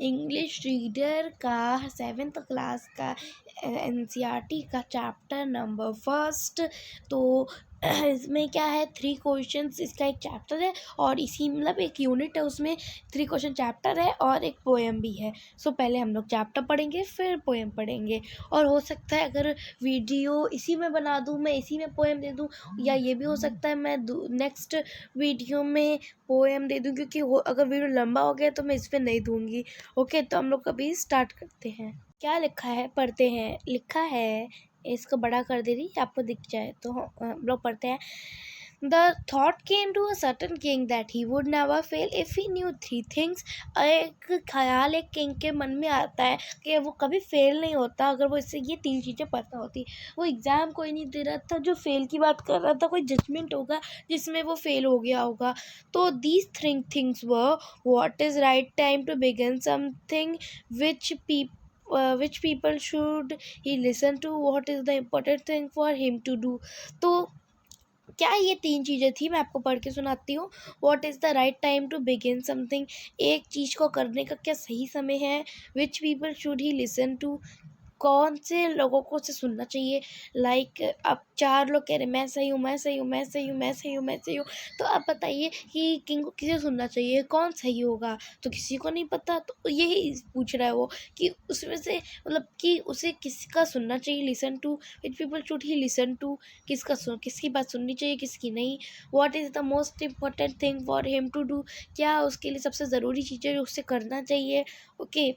English reader का 7th class का NCERT का चैप्टर नंबर फर्स्ट। तो इसमें क्या है, 3 क्वेश्चंस इसका एक चैप्टर है और इसी मतलब एक यूनिट है, उसमें 3 क्वेश्चन चैप्टर है और एक पोएम भी है। सो पहले हम लोग चैप्टर पढ़ेंगे फिर पोएम पढ़ेंगे, और हो सकता है अगर वीडियो इसी में बना दूँ, मैं इसी में पोएम दे दूँ, या ये भी हो सकता है मैं नेक्स्ट वीडियो में पोएम दे दूँ, क्योंकि अगर वीडियो लंबा हो गया तो मैं इस पर नहीं दूँगी। ओके, तो हम लोग अभी स्टार्ट करते हैं। क्या लिखा है पढ़ते हैं। लिखा है, इसको बड़ा कर दे रही, आपको दिख जाए तो हम लोग पढ़ते हैं। The thought came to a certain king that he would never fail if he knew 3 things। एक ख्याल एक किंग के मन में आता है कि वो कभी फेल नहीं होता अगर वो इससे ये 3 चीज़ें पता होती। वो एग्ज़ाम कोई नहीं दे रहा था जो फेल की बात कर रहा था, कोई जजमेंट होगा जिसमें वो फेल हो गया होगा। तो these 3 things were: what is right time to begin something, which people should he listen to, what is the important thing for him to do। तो क्या ये 3 चीज़ें थी, मैं आपको पढ़ के सुनाती हूँ। What is the right time to begin something, एक चीज़ को करने का क्या सही समय है। Which people should he listen to, कौन से लोगों को उसे सुनना चाहिए। लाइक अब 4 लोग कह रहे मैं सही हूँ, मैं सही हूँ, मैं सही हूँ, मैं सही हूँ, मैं सही हूँ। तो आप बताइए कि किंग को किसे सुनना चाहिए, कौन सही होगा। तो किसी को नहीं पता, तो यही पूछ रहा है वो कि उसमें से मतलब कि उसे किसका सुनना चाहिए। Listen to, which people should he listen to, किसकी बात सुननी चाहिए किसकी नहीं। What is the most important thing for him to do, क्या उसके लिए सबसे ज़रूरी चीज़ें उसे करना चाहिए। ओके,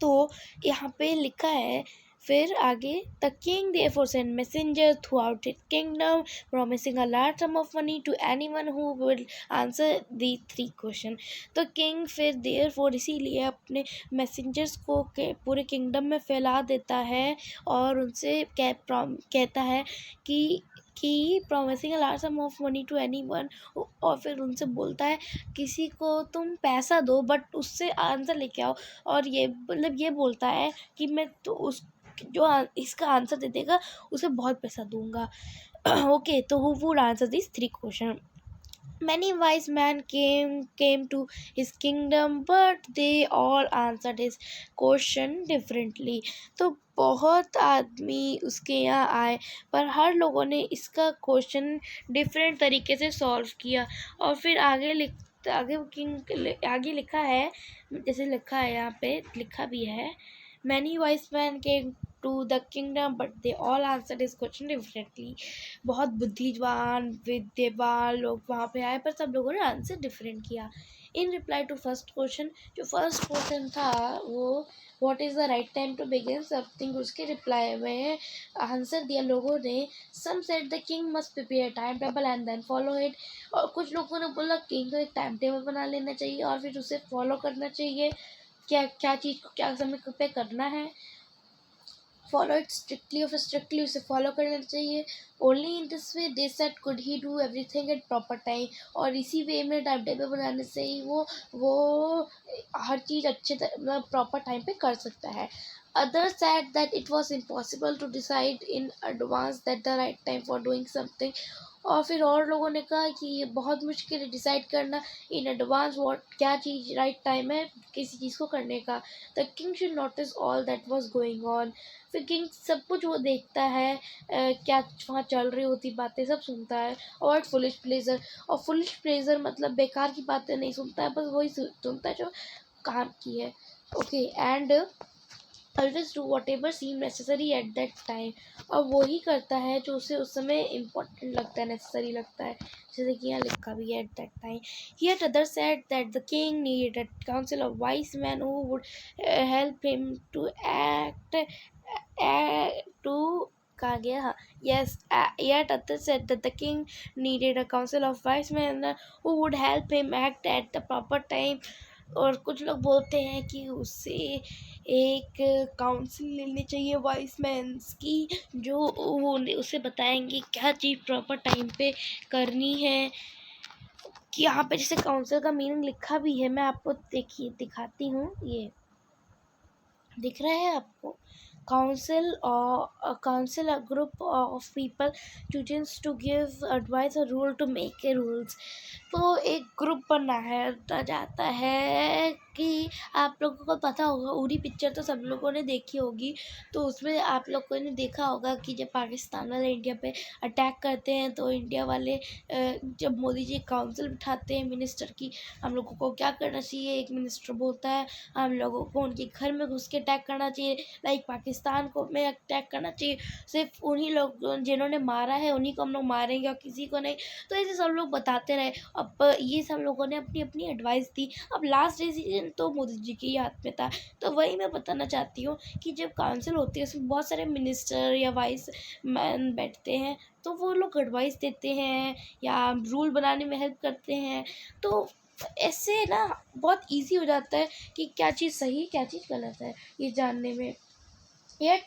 तो यहाँ पे लिखा है फिर आगे, the king therefore sent messengers throughout his kingdom promising a large sum of money to anyone who will answer these 3 questions। तो किंग फिर therefore इसीलिए अपने मैसेंजर्स को पूरे किंगडम में फैला देता है और उनसे कहता है कि promising a large sum of money to anyone, और फिर उनसे बोलता है किसी को तुम पैसा दो बट उससे आंसर लेके आओ। और ये मतलब ये बोलता है कि मैं तो उस जो इसका आंसर दे देगा उसे बहुत पैसा दूंगा। ओके, तो who would answer this 3 question. Many wise men came to his kingdom, but they all answered his question differently। तो बहुत आदमी उसके यहाँ आए पर हर लोगों ने इसका क्वेश्चन डिफरेंट तरीके से सॉल्व किया। और फिर आगे लिखा है, जैसे लिखा है यहाँ पे लिखा भी है, Many wise men came to the kingdom, but they all answered his question differently। बहुत बुद्धिमान विद्वान लोग वहाँ पे आए पर सब लोगों ने आंसर डिफरेंट किया। In reply to first question, जो फर्स्ट क्वेश्चन था वो what is the right time to begin something, उसके रिप्लाई में आंसर दिया लोगों ने। Some said the king must prepare time table and then follow it. और कुछ लोगों ने बोला किंग को एक टाइम टेबल बना लेना चाहिए और फिर उसे फॉलो करना चाहिए, क्या क्या चीज़ को क्या समय पे करना है। फॉलो इट स्ट्रिक्टली, और फिर स्ट्रिक्टली उसे फॉलो करना चाहिए। Only in this way they said could he do everything at proper time, और इसी वे में टाइम टेबल बनाने से ही वो हर चीज़ अच्छे मतलब प्रॉपर टाइम पे कर सकता है। Others said that it was impossible to decide in advance that the right time for doing something। और फिर और लोगों ने कहा कि ये बहुत मुश्किल है डिसाइड करना इन एडवांस क्या चीज़ राइट टाइम है किसी चीज़ को करने का। The king should notice all that was going on. फिर किंग सब कुछ वो देखता है, क्या वहाँ चल रही होती बातें सब सुनता है। और फुलिश प्लेजर, और फुलिश प्लेजर मतलब बेकार की बातें नहीं सुनता है, बस वही सुनता है जो काम की है। Okay, and always do whatever seem necessary at that time, और वो ही करता है जो उसे उस समय इम्पोर्टेंट लगता है, नेसेसरी लगता है, जैसे कि यहाँ लिखा भी है eight that time. Yet others said that the king needed a council of wise men who would help him to to कहा गया, हाँ yes, yet others said that the king needed a council of wise men who would help him act at the proper time। और कुछ लोग बोलते हैं कि उसे एक काउंसिल लेनी चाहिए वाइस मैन्स की, जो वो उसे बताएंगे क्या चीज़ प्रॉपर टाइम पे करनी है। कि यहाँ पे जैसे काउंसिल का मीनिंग लिखा भी है, मैं आपको दिखाती हूँ, ये दिख रहा है आपको। council a group of people chooses to give advice or rule to make a rules। तो एक ग्रुप बनाया जाता है कि आप लोगों को पता होगा, उरी पिक्चर तो सब लोगों ने देखी होगी। तो उसमें आप लोगों ने देखा होगा कि जब पाकिस्तान वाले इंडिया पे अटैक करते हैं तो इंडिया वाले जब मोदी जी काउंसिल बिठाते हैं मिनिस्टर की, हम लोगों को क्या करना चाहिए। एक मिनिस्टर बोलता है हम लोगों को उनके घर में घुस के अटैक करना चाहिए, लाइक पाकिस्तान को में अटैक करना चाहिए, सिर्फ उन्हीं लोग जिन्होंने मारा है उन्हीं को हम लोग मारेंगे और किसी को नहीं। तो ऐसे सब लोग बताते रहे। अब ये सब लोगों ने अपनी अपनी एडवाइस दी। अब लास्ट डिसीजन तो मोदी जी के ही हाथ में था। तो वही मैं बताना चाहती हूँ कि जब काउंसिल होती है उसमें बहुत सारे मिनिस्टर या वाइस मैन बैठते हैं, तो वो लोग एडवाइस देते हैं या रूल बनाने में हेल्प करते हैं। तो ऐसे ना बहुत इजी हो जाता है कि क्या चीज़ सही क्या चीज़ गलत है ये जानने में। Yet,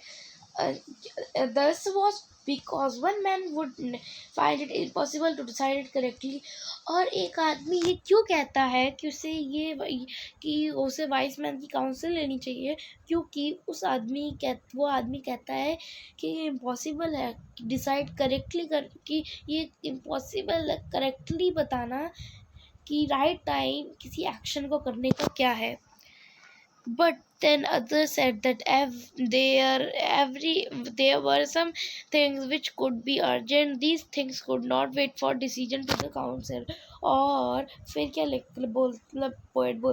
this was because one man would find it impossible to decide it correctly। और एक आदमी ये क्यों कहता है कि उसे वाइस मैन की काउंसिल लेनी चाहिए, क्योंकि वो आदमी कहता है कि ये इम्पॉसिबल है डिसाइड कि ये इम्पॉसिबल करेक्टली बताना कि राइट टाइम किसी एक्शन को करने का क्या है। But then others said that there were some things which could be urgent, these things could not wait for decision to the council। और फिर क्या पोएट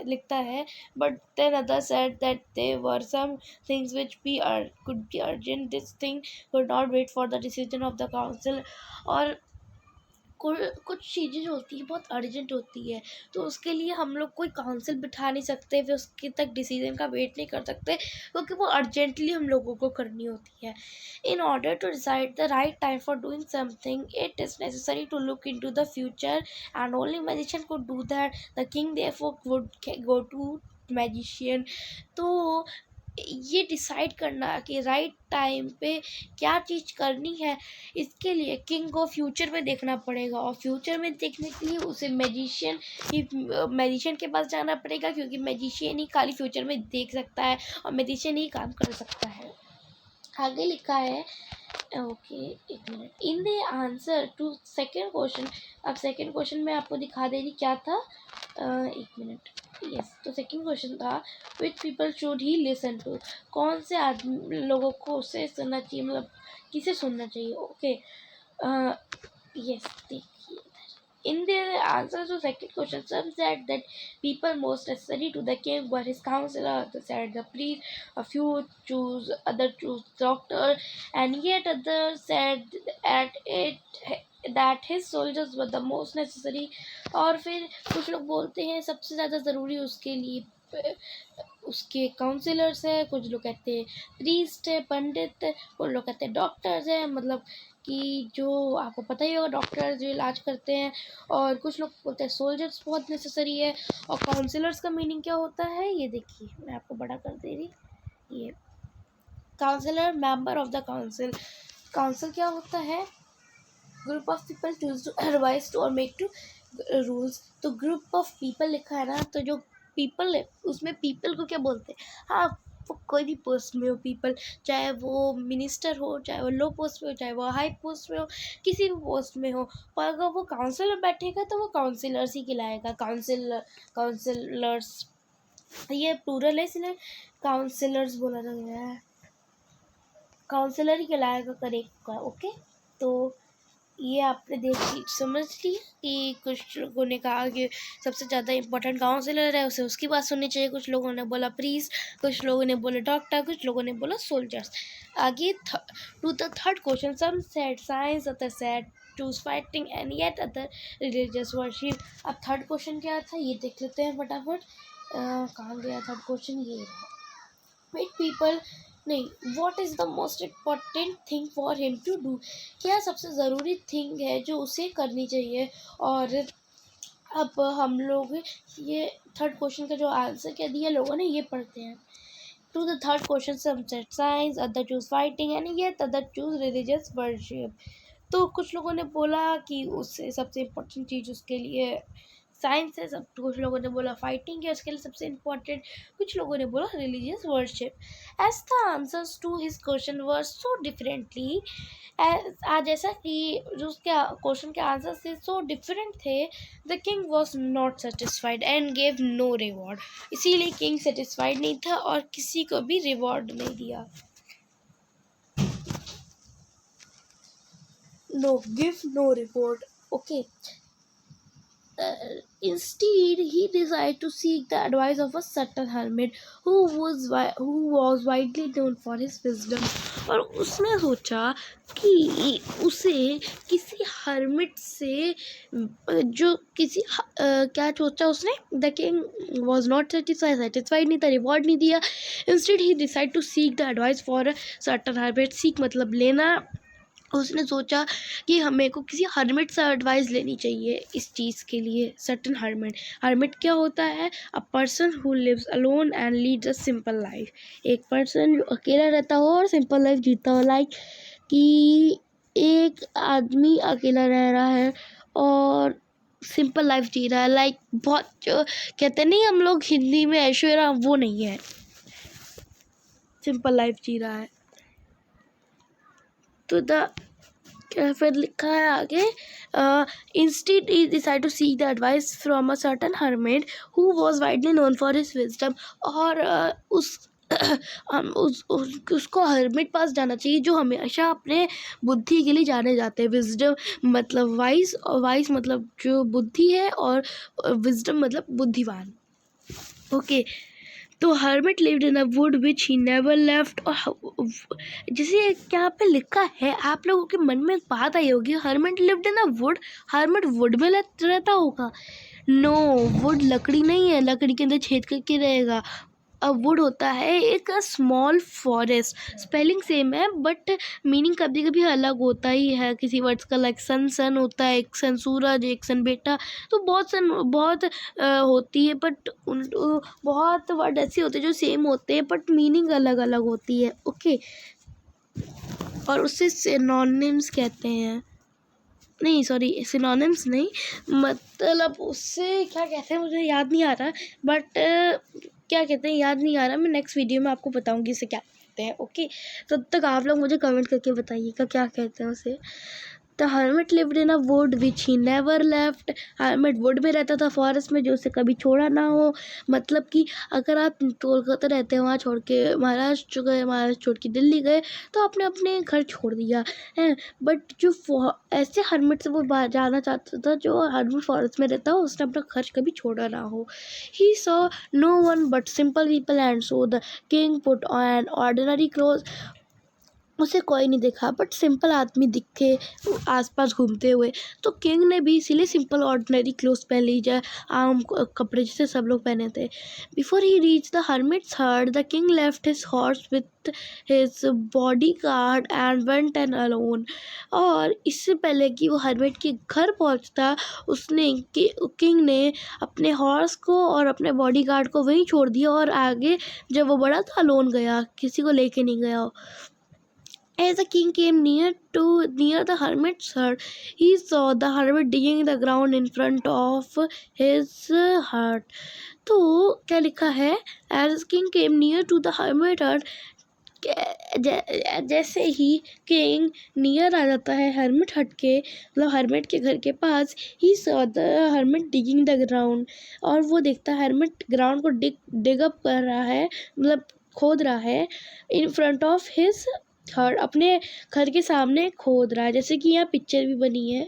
लिखता है, but then others said that there were some things which could be urgent, this thing could not wait for the decision of the council। और कुछ चीज़ें जो होती हैं बहुत अर्जेंट होती है, तो उसके लिए हम लोग कोई काउंसिल बिठा नहीं सकते, फिर उसके तक डिसीजन का वेट नहीं कर सकते, क्योंकि वो अर्जेंटली हम लोगों को करनी होती है। In order to decide the right time for doing something it is necessary to look into the future and only magician could do that. The king therefore would go to magician. तो ये decide करना कि right time पे क्या चीज़ करनी है, इसके लिए किंग को फ्यूचर में देखना पड़ेगा, और फ्यूचर में देखने के लिए उसे मैजिशियन के पास जाना पड़ेगा, क्योंकि मैजिशियन ही खाली फ्यूचर में देख सकता है और मैजिशियन ही काम कर सकता है। आगे लिखा है, ओके एक minute, in the answer to second question. अब सेकेंड क्वेश्चन में आपको दिखा दे रही क्या था, एक मिनट, यस। तो सेकेंड क्वेश्चन था which people should he listen to, कौन से आदमी लोगों को उससे सुनना चाहिए, मतलब किसे सुनना चाहिए। ओके यस, देखिए in their answers to second question, some said that people most necessary to the king were his counselor, others said the priest, other choose doctor, and yet others said that his soldiers were the most necessary। और फिर कुछ लोग बोलते हैं सबसे ज़्यादा ज़रूरी उसके लिए उसके काउंसलर्स है, कुछ लोग कहते हैं प्रीस्ट है, पंडित, कुछ लोग कहते हैं डॉक्टर्स है, मतलब कि जो आपको पता ही होगा डॉक्टर्स जो इलाज करते हैं। और कुछ लोग बोलते हैं सोल्जर्स बहुत नेसेसरी है। और काउंसलर्स का मीनिंग क्या होता है ये देखिए, मैं आपको बड़ा कर दे रही, ये counsellor member of the council. Council क्या होता है, group of people choose to advise to और मेक टू रूल्स। तो ग्रुप ऑफ पीपल लिखा है ना, तो जो पीपल है उसमें पीपल को क्या बोलते हैं, हाँ वो कोई भी पोस्ट में हो पीपल, चाहे वो मिनिस्टर हो, चाहे वो लो पोस्ट में हो, चाहे वो हाई पोस्ट में हो, किसी भी पोस्ट में हो, पर अगर वो काउंसिल में बैठेगा तो वो काउंसिलर्स ही कहलाएगा। काउंसिलर्स ये प्लूरल है इसलिए काउंसिलर्स बोला गया है, काउंसिलर ही कहलाएगा करेक्ट का। ओके, तो ये आपने समझ लिया कि कुछ लोगों ने कहा कि सबसे ज़्यादा इम्पोर्टेंट काउंसलर है, उसे उसकी बात सुननी चाहिए। कुछ लोगों ने बोला प्रीस्ट, कुछ लोगों ने बोला डॉक्टर, कुछ लोगों ने बोला सोल्जर्स। आगे to the third question, some said science, other said choose fighting and yet other religious worship. अब थर्ड क्वेश्चन क्या था ये देख लेते हैं फटाफट, कहाँ गया थर्ड क्वेश्चन, ये विच पीपल नहीं, what is the most important thing for him to do, क्या सबसे ज़रूरी थिंग है जो उसे करनी चाहिए। और अब हम लोग ये थर्ड क्वेश्चन का जो आंसर क्या दिया लोगों ने ये पढ़ते हैं। To the third question, some said science, other choose fighting and yet other choose religious worship. तो कुछ लोगों ने बोला कि उससे सबसे इम्पोर्टेंट चीज़ उसके लिए साइंस है, सब कुछ लोगों ने बोला फाइटिंग है उसके लिए सबसे इम्पोर्टेंट, कुछ लोगों ने बोला religious worship. As the answers to his question were so differently, आज ऐसा कि जो उसके क्वेश्चन के आंसर थे सो डिफरेंट थे, the king was not satisfied and gave no reward. इसीलिए किंग सेटिस्फाइड नहीं था और किसी को भी रिवॉर्ड नहीं दिया। No, give no reward. Okay. Instead, he decided to seek the advice of a certain hermit who was widely known for his wisdom. और उसने सोचा कि उसे किसी हर्मिट से जो किसी क्या सोचा उसने, the king was not satisfied नहीं था, रिवॉर्ड नहीं दिया। Instead he decide to seek the advice for certain hermit. Seek मतलब लेना। उसने सोचा कि हमें को किसी हर्मिट से एडवाइस लेनी चाहिए इस चीज़ के लिए। सर्टन हर्मिट, हर्मिट क्या होता है? A person who lives alone and leads a simple life. एक पर्सन जो अकेला रहता हो और सिंपल लाइफ जीता हो। लाइक कि एक आदमी अकेला रह रहा है और सिंपल लाइफ जी रहा है। लाइक बहुत जो कहते नहीं हम लोग हिंदी में ऐश्वर्या, वो नहीं है, सिंपल लाइफ जी रहा है। तो फिर लिखा है आगे, instead he decide to seek the advice from a certain hermit who was widely known for his wisdom. और उसको हर्मिट पास जाना चाहिए जो हमेशा अपने बुद्धि के लिए जाने जाते हैं। विजडम मतलब वाइज, और वाइज मतलब जो बुद्धि है, और विजडम मतलब बुद्धिमान। ओके। तो hermit lived in a would which he never left. और जैसे क्या पे लिखा है, आप लोगों के मन में एक बात आई होगी, hermit lived in a would, hermit would में रहता होगा? नो, वुड लकड़ी नहीं है, लकड़ी के अंदर छेद करके रहेगा। अब वुड होता है एक स्मॉल फॉरेस्ट। स्पेलिंग सेम है बट मीनिंग कभी कभी अलग होता ही है किसी वर्ड्स का। लाइक सन सन होता है, एक सन सूरज, एक सन बेटा, तो बहुत होती है, बट बहुत वर्ड ऐसे होते हैं जो सेम होते हैं बट मीनिंग अलग अलग होती है। ओके। और उससे सिनोनिम्स कहते हैं, नहीं सॉरी सिनोनिम्स नहीं, मतलब उससे क्या कहते हैं मुझे याद नहीं आ रहा, बट क्या कहते हैं याद नहीं आ रहा। मैं नेक्स्ट वीडियो में आपको बताऊंगी इसे क्या कहते हैं। ओके, तब तक आप लोग मुझे कमेंट करके बताइएगा क्या कहते हैं उसे। The hermit lived in a would which he never left. Hermit would में रहता था, फॉरेस्ट में, जो उसे कभी छोड़ा ना हो। मतलब कि अगर आप कोलकाता रहते हैं, वहाँ छोड़ के महाराष्ट्र गए, महाराष्ट्र छोड़ के दिल्ली गए, तो आपने अपने घर छोड़ दिया है। बट जो ऐसे हर्मिट से वो बाहर जाना चाहता था जो हर्मिट फॉरेस्ट में रहता हो, उसने अपना घर कभी छोड़ा ना हो। He saw no one but simple people and so the king put on ordinary cloth. उसे कोई नहीं देखा बट सिंपल आदमी दिखे आसपास घूमते हुए, तो किंग ने भी इसीलिए सिंपल ऑर्डिनरी क्लोथ्स पहन ली, जाए आम कपड़े जैसे सब लोग पहने थे। Before he reach the hermit's hut, the king left his horse with his body guard and went on alone. और इससे पहले कि वो हर्मिट के घर पहुंचता, उसने किंग ने अपने हॉर्स को और अपने बॉडी गार्ड को वहीं छोड़ दिया और आगे जब वो बड़ा था अलोन गया, किसी को लेके नहीं गया। As the king came near the hermit's hut, he saw the hermit digging the ground in front of his hut. तो क्या लिखा है? As the king came near to the hermit hut, जैसे ही किंग नियर आ जाता है hermit हट के, मतलब हर्मिट के घर के पास, he saw the hermit digging the ground. और वो देखता है हर्मिट ग्राउंड को डिग अप कर रहा है, मतलब खोद रहा है, in front of his hut, अपने घर के सामने खोद रहा है। जैसे कि यहाँ पिक्चर भी बनी है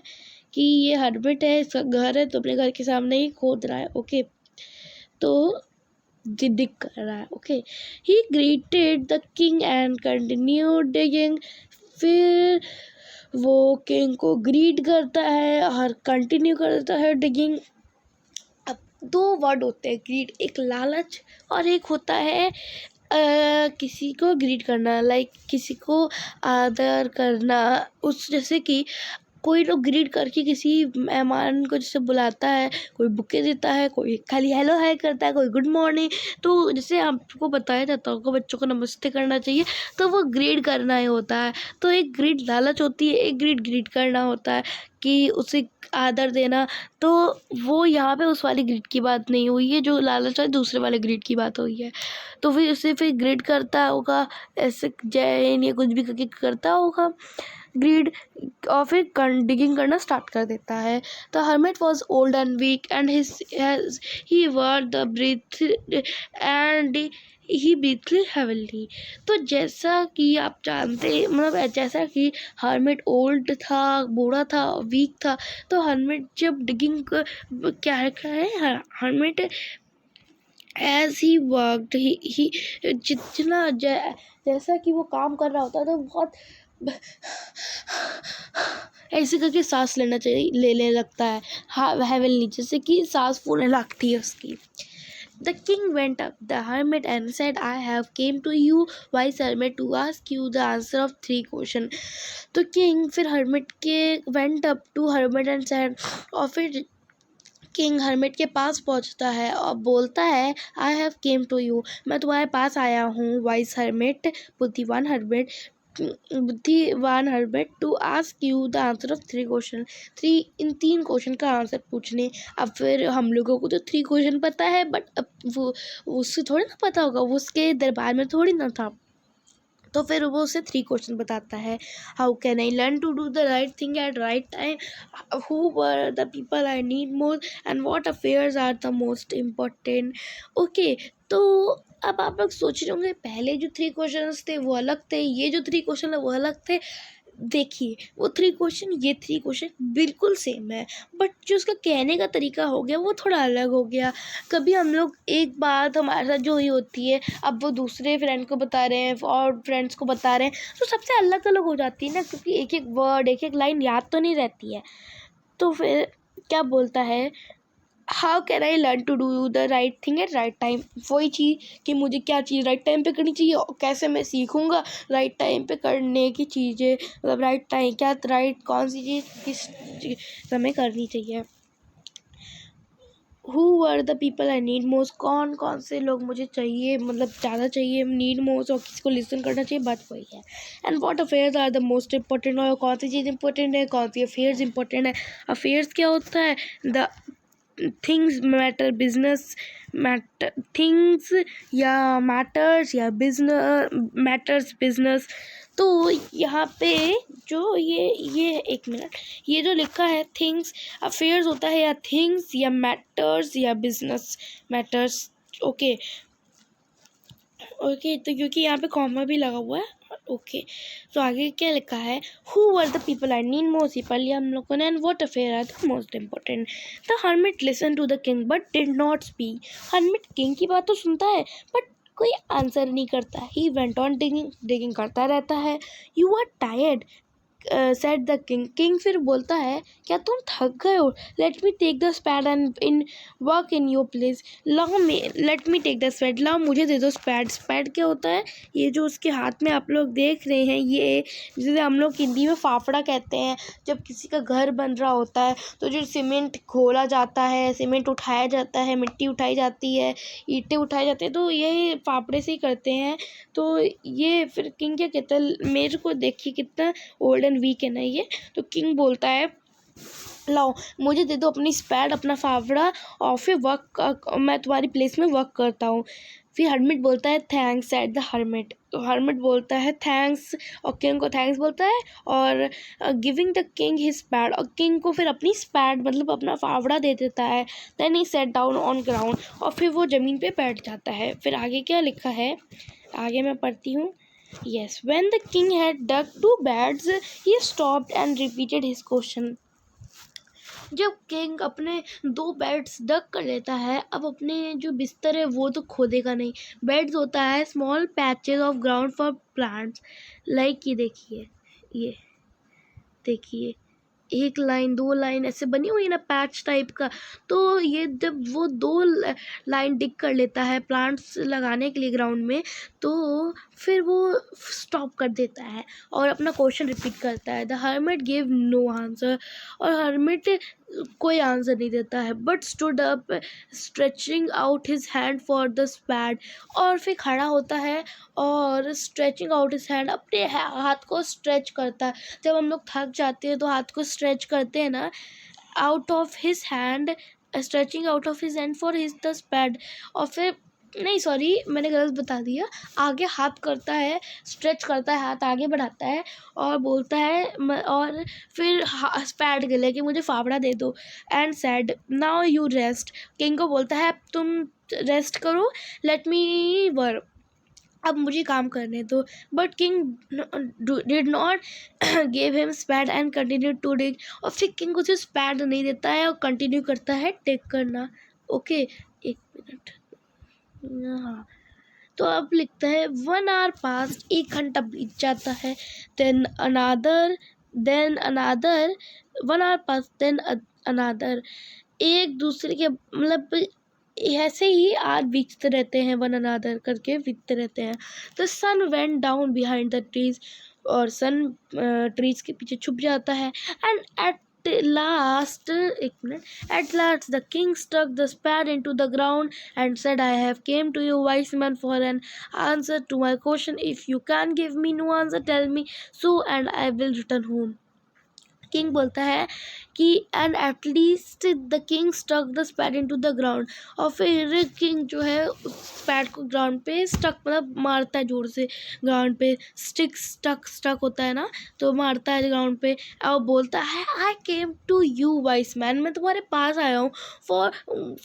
कि ये हर्मिट है, इसका घर है, तो अपने घर के सामने ही खोद रहा है। ओके, तो डिग कर रहा है। Okay, he greeted the king and continued digging. फिर वो किंग को ग्रीट करता है और कंटिन्यू करता है डिगिंग। अब दो वर्ड होते हैं ग्रीट, एक लालच और एक होता है किसी को ग्रीट करना, लाइक किसी को आदर करना। उस जैसे कि कोई लोग ग्रीट करके किसी मेहमान को जैसे बुलाता है, कोई बुके देता है, कोई खाली हेलो हाय करता है, कोई गुड मॉर्निंग। तो जैसे आपको बताया जाता होगा बच्चों को नमस्ते करना चाहिए, तो वो ग्रीट करना ही होता है। तो एक ग्रीट लालच होती है, एक ग्रीट करना होता है कि उसे आदर देना, तो वो यहाँ पे उस वाली ग्रिड की बात नहीं हुई है, जो लालच है दूसरे वाले ग्रिड की बात हुई है। तो फिर उसे फिर ग्रिड करता होगा, ऐसे जैन या कुछ भी करके करता होगा ग्रीड, और फिर डिगिंग करना स्टार्ट कर देता है। The hermit was old and weak and he were the breath and he breath heavenly. तो जैसा कि आप जानते, मतलब जैसा कि हर्मिट ओल्ड था, बूढ़ा था, वीक था, तो हर्मिट जब डिगिंग क्या है हर्मिट एज ही वर्कड ही जितना जैसा कि वो काम कर रहा होता है तो बहुत ऐसे करके सांस लेने लगता है, हेवनली, जैसे कि सांस फूलने लगती है उसकी। The king went up the hermit and said, I have came to you, wise hermit, to ask you the answer of 3 questions. तो king फिर hermit के went up to hermit and said, और फिर किंग हर्मिट के पास पहुंचता है और बोलता है, I have came to you, मैं तुम्हारे पास आया हूँ, वाइस हर्मिट, बुद्धिवान hermit, to ask you the answer of 3 question, इन 3 क्वेश्चन का आंसर पूछने। अब फिर हम लोगों को तो 3 क्वेश्चन पता है, बट अब वो उससे थोड़ी ना पता होगा, वो उसके दरबार में थोड़ी ना था, तो फिर वो उसे 3 क्वेश्चन बताता है। How can I learn to do the right thing at right time, who were the people I need more, and what affairs are the most important. Okay, तो अब आप लोग सोच रहे होंगे पहले जो 3 क्वेश्चंस थे वो अलग थे, ये जो 3 क्वेश्चन है वो अलग थे। देखिए, वो 3 क्वेश्चन, ये 3 क्वेश्चन बिल्कुल सेम है, बट जो उसका कहने का तरीका हो गया वो थोड़ा अलग हो गया। कभी हम लोग एक बात हमारे साथ जो हुई होती है, अब वो दूसरे फ्रेंड को बता रहे हैं और फ्रेंड्स को बता रहे हैं, तो सबसे अलग अलग हो जाती है ना, क्योंकि एक एक वर्ड, एक एक लाइन याद तो नहीं रहती है। तो फिर क्या बोलता है, how can I learn to do the right thing at right time, वही चीज़ कि मुझे क्या चीज़ राइट टाइम पे करनी चाहिए और कैसे मैं सीखूंगा राइट टाइम पे करने की चीज़ें, मतलब राइट टाइम क्या, राइट कौन सी चीज़ किस समय करनी चाहिए। Who are the people I need most, कौन कौन से लोग मुझे चाहिए, मतलब ज़्यादा चाहिए, नीड मोस्ट, और किसको लिसन करना चाहिए, बात वही है। And what affairs are the most important, और कौन सी चीज़ इंपॉर्टेंट है, कौन सी अफेयर्स इंपॉर्टेंट है। अफेयर्स क्या होता है, the things matter, business matter, things या मैटर्स या बिजनेस मैटर्स, बिजनेस। तो यहाँ पे जो ये एक मिनट, ये जो लिखा है थिंग्स, अफेयर्स होता है या थिंग्स या मैटर्स या बिजनेस मैटर्स। ओके ओके, तो क्योंकि यहाँ पे कॉमा भी लगा हुआ है। ओके, तो आगे क्या लिखा है, who were the people I need most, people लिया हम लोगों ने, and what affair are the most important. The hermit listen to the king but did not speak, hermit king की बात तो सुनता है बट कोई आंसर नहीं करता। ही वेंट ऑन डिगिंग, डिगिंग करता रहता है। You are tired said the king, king फिर बोलता है, क्या तुम थक गए हो, let me take the spade and in work in your place, लाओ मी, let me take the spade, लाओ मुझे दे दो स्पैड। स्पैड क्या होता है, ये जो उसके हाथ में आप लोग देख रहे हैं, ये जिसे हम लोग हिंदी में फाफड़ा कहते हैं। जब किसी का घर बन रहा होता है तो जो सीमेंट घोला जाता है, सीमेंट उठाया जाता है, मिट्टी उठाई जाती है, ईंटें उठाए जाते हैं, तो ये फाफड़े से ही करते हैं। तो ये फिर किंग क्या कहता है, मेरे को देखिए कितना ओल्ड एंड वीक है ना ये। तो किंग बोलता है, लाओ मुझे दे दो अपनी स्पैड, अपना फावड़ा, और फिर मैं तुम्हारी प्लेस में वर्क करता हूँ। फिर हर्मिट बोलता है, थैंक्स एट द हर्मिट, तो हर्मिट बोलता है थैंक्स, और किंग को थैंक्स बोलता है, और गिविंग द किंग हिज स्पैड, और किंग को फिर अपनी स्पैड मतलब अपना फावड़ा दे देता है। Then he sat down on ground, और फिर वो ज़मीन पे बैठ जाता है। फिर आगे क्या लिखा है, आगे मैं पढ़ती हूँ। Yes, when the king had dug 2 beds, he stopped and repeated his question. जब किंग अपने 2 बेड्स डग कर लेता है, अब अपने जो बिस्तर है वो तो खोदेगा नहीं। बेड्स होता है small patches of ground for plants, like ये देखिए 1 लाइन 2 लाइन ऐसे बनी हुई है ना, पैच टाइप का। तो ये जब वो 2 लाइन डिग कर लेता है प्लांट्स लगाने के लिए ग्राउंड में, तो फिर वो स्टॉप कर देता है और अपना क्वेश्चन रिपीट करता है। The hermit give no answer, और हर्मिट कोई आंसर नहीं देता है, but stood up stretching out his hand for the spade, और फिर खड़ा होता है और स्ट्रेचिंग आउट हिज हैंड, अपने हाथ को स्ट्रेच करता है। जब हम लोग थक जाते हैं तो हाथ को स्ट्रेच करते हैं ना, out of his hand, stretching out of his hand for his the spade, और फिर नहीं सॉरी मैंने गलत बता दिया, आगे हाथ करता है, स्ट्रेच करता है, हाथ आगे बढ़ाता है और बोलता है और फिर स्पैड के लिए कि मुझे फावड़ा दे दो, and said now you rest, king को बोलता है अब तुम रेस्ट करो, लेट मी वर्क, अब मुझे काम करने दो, but king did not give him spade and continue to dig, और फिर किंग उसे स्पैड नहीं देता है और कंटिन्यू करता है टेक करना। ओके, एक मिनट, हाँ, तो अब लिखता है 1 hour पास, 1 घंटा बीत जाता है, देन अनादर 1 hour पास, देन अनादर, एक दूसरे के मतलब ऐसे ही आज बीतते रहते हैं, वन अनादर करके बीतते रहते हैं। The sun went down behind the trees, और सन ट्रीज के पीछे छुप जाता है, and at last the king stuck the spade into the ground and said I have came to you wise man for an answer to my question, if you can give me no answer tell me so and I will return home. King बोलता है कि and at least the king stuck the spade into the ground, और फिर king जो है उस स्पैड को ground पे स्टक मतलब मारता है जोर से, ग्राउंड पे स्टक होता है ना, तो मारता है ग्राउंड पे और बोलता है I came to you wise man, मैं तुम्हारे पास आया हूँ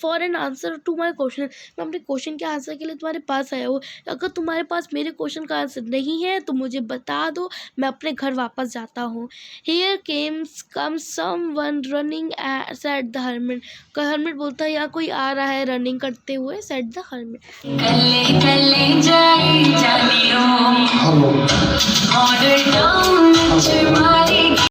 for an answer to my question, मैं अपने क्वेश्चन के आंसर के लिए तुम्हारे पास आया हूँ, अगर तुम्हारे पास मेरे क्वेश्चन का आंसर नहीं है तो मुझे बता दो, मैं अपने घर वापस जाता हूँ। Here comes someone running, said the hermit, hermit बोलता है यहाँ कोई आ रहा है रनिंग करते हुए, said the hermit। कल्ले कल्ले जाई जानियो, और डाउन